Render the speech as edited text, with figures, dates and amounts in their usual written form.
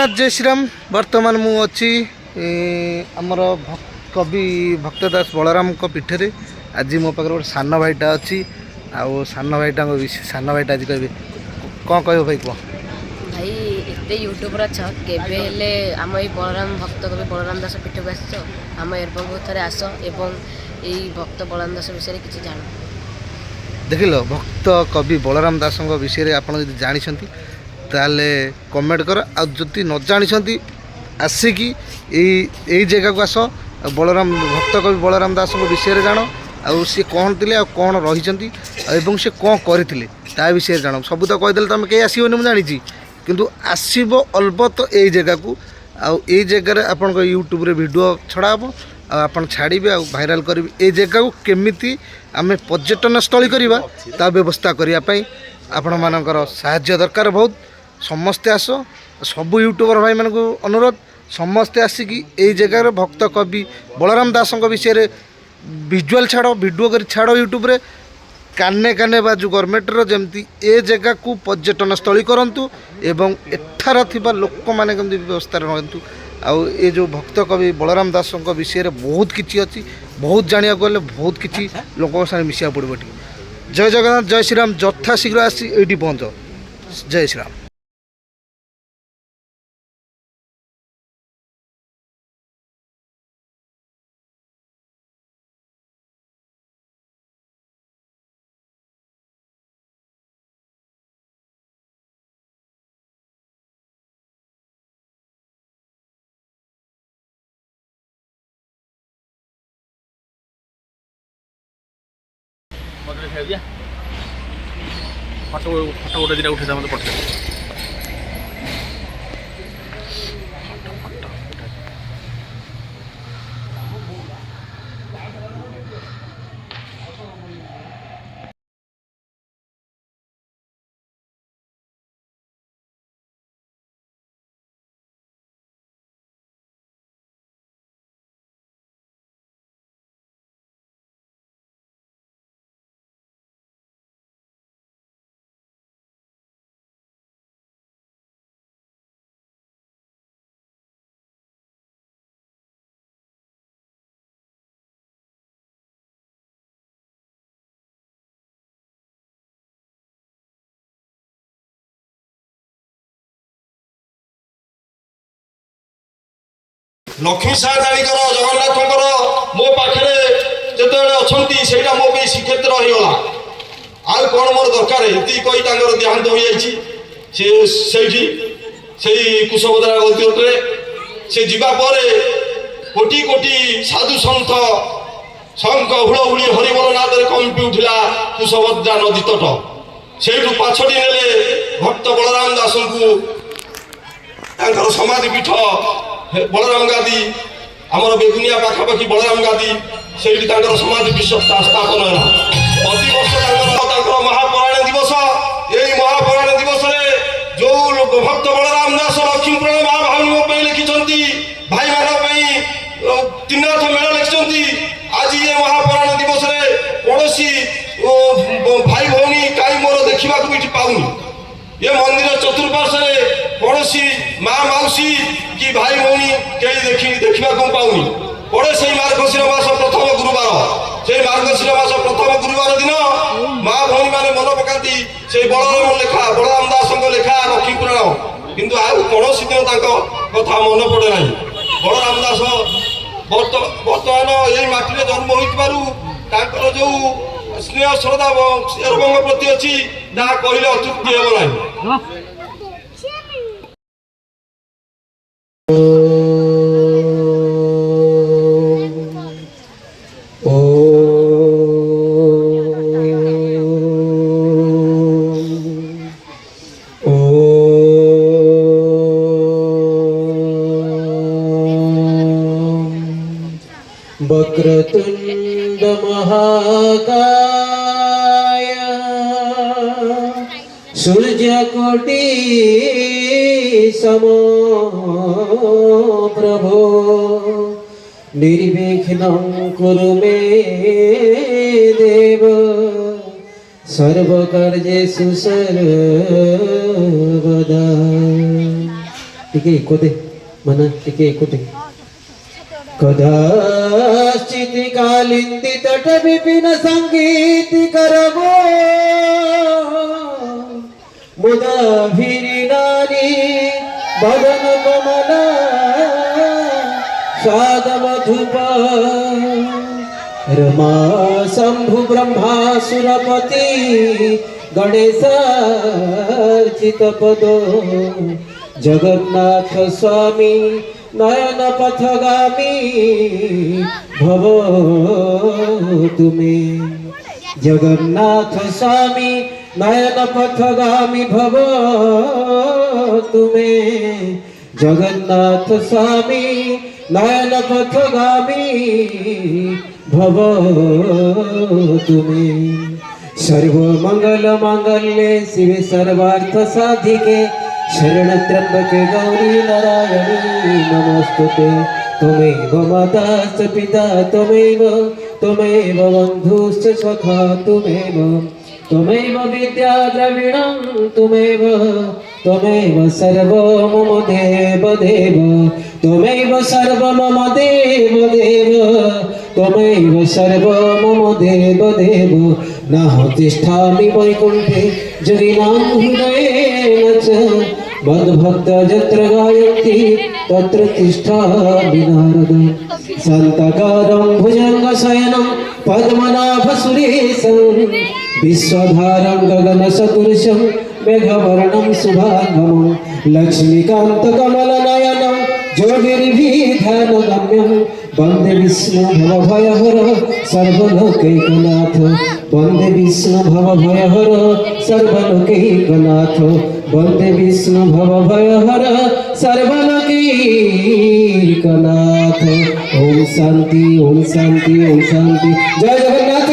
जगन्नाथ जय श्रीराम। बर्तमान मु अच्छी आमर कवि भक्तदास बलराम पीठे आज मो पाखे गोटे सान भाईटा अच्छी आउ सान भाईटा सान भाईटा आज कह कौन कह भाई कह भाई एत यूट्यूबर अछ केबे हेले आम ये बलराम भक्त कवि बलराम दास पीठ को आस आम एयरपोर्ट थे आस एवं यही भक्त बलराम दास विषय किसी जान देख लो भक्त कवि बलराम दास विषय आप जानते ताले कमेंट कर आदि न जानी आसिकी यही जगह को आस बलराम भक्त कवि बलराम दास विषय जान आउ सी कौन थे कौन रही से कौन करते ता विषय जान सब तो कहीदे तुम कहीं आसोनी मुझे जानी किंतु आसब अलबत यही जगह को आई जगह आपण यूट्यूब रे वीडियो छड़ा हम आप छाड़े आ भाइराल करेंगे ये जगह को केमी आम पर्यटन स्थली करवा ता व्यवस्था करने आपण मानकर साहाय्य दरकार बहुत समस्ते आस सबू यूट्यूबर भाई मान अनुरोध समस्ते आसिकी यही जगह भक्त कवि बलराम दास विषय विजुआल छाड़ वीडियो कर छाड़ यूट्यूब रे काने काने बाजू गवर्नमेंटर जमती ए जगह को पर्यटन स्थली करूँ एवं एठार थिबा लोक माने केमती व्यवस्था रहतु आउ ये जो भक्त कवि बलराम दास विषय बहुत किसी अच्छी बहुत जाना गले बहुत किसी लोक मिसा पड़ो। जय जगन्नाथ जय श्रीराम यथा शीघ्र आसी ये पहुँच। जय श्रीराम। फटो गोटे दिन उठे मत पठे लक्ष्मी साहजाणीकर जगन्नाथ मो पाखे जो अच्छा से मो भी श्रीक्षेत्र होगा आउ कौन मोर दरकार ये कही देहांत हो जाठी कुशभद्रा गलतीरे से जापर कोटी कोटी साधु सन्थ शंख हुड़हुड़ी हरिबल नाद कंपी उठा कुशभद्रा नदी तट से पाछड़ी ने भक्त बलराम दास को समाधि पीठ बलराम गादी आमर बेगुनिया पाखापाखि बलराम गादी से समाधि विश्व स्थापन है प्रति वर्ष महापरायण दिवस यही महापरायण दिवस जो भक्त बलराम दास लक्ष्मीपुराण माँ भाई लिखिं भाई मान त्रिनाथ मेला लिखिं आज ये महापरायण दिवस कौन भाई भौणी कहीं मोर देखा पाऊनी ये मंदिर चतुर्पार्श्वे कौन माँ मौसी कि भाई भौणी कहीं देखा पाऊनी पड़े से मार्गशीर मास प्रथम गुरुवार से मार्गशीर मास प्रथम गुरुवार दिन माँ भौणी मैंने मन पकाती से बलराम लेखा बलराम दास लेखा लक्ष्मीपुराण किंतु आउ कौन दिन कथा मन पड़े ना बलराम दास बर्तमान यही माटी जन्म हो जो स्नेह श्रद्धा शेरबंग प्रति अच्छी जहाँ कहले अतृप्ति हेब ना। वक्रतुंड महाकाय सूर्यकोटि समो प्रभो निर्विघ्नं कुरु मे देव सर्वकार्येषु सर्वदा ଟିକେ କୋଦେ ମାନେ ଟିକେ କୋଦେ कदाचित कालिंदी तट विपिन संगीत करबो मुदा भिरी नारी बदन कमला साद मधुप रमा शंभु ब्रह्मा सुरपति गणेश अर्चित पदो जगन्नाथ स्वामी नयन पथगामी भव तुमे जगन्नाथ स्वामी नयन पथगामी भव तुमे जगन्नाथ स्वामी नयन पथगामी भव तुमे सर्व मंगल मांगल्ये शिवे सर्वार्थ साधिके शरण त्र्यंबके गौरी नारायणी नमस्तुते त्वमेव माताश्च पिता त्वमेव बन्धुश्च सखा त्वमेव विद्या द्रविणं त्वमेव सर्व मम देव त्वमेव सर्व मम देव त्वमेव सर्व मम देव नाहं तिष्ठामि वैकुण्ठे जगिनां हृदयेन च मद्भक्त यत्र गायन्ति तत्र तिष्ठामि नारद शान्तकारं भुजङ्गशयनं पद्मनाभसुरेशं विश्वधारं गगनसदृशं मेघवर्णं शुभाङ्गं लक्ष्मीकान्तकमलनयनं योगिर्भिध्यानगम्यं वन्दे विष्णु भवभयहर सर्वलोकैकनाथ वन्दे विष्णु भवभयहर सर्वलोकैकनाथ वन्दे विष्णु भवभयहर सर्वलोकैकनाथ ओम शांति जय जगन्नाथ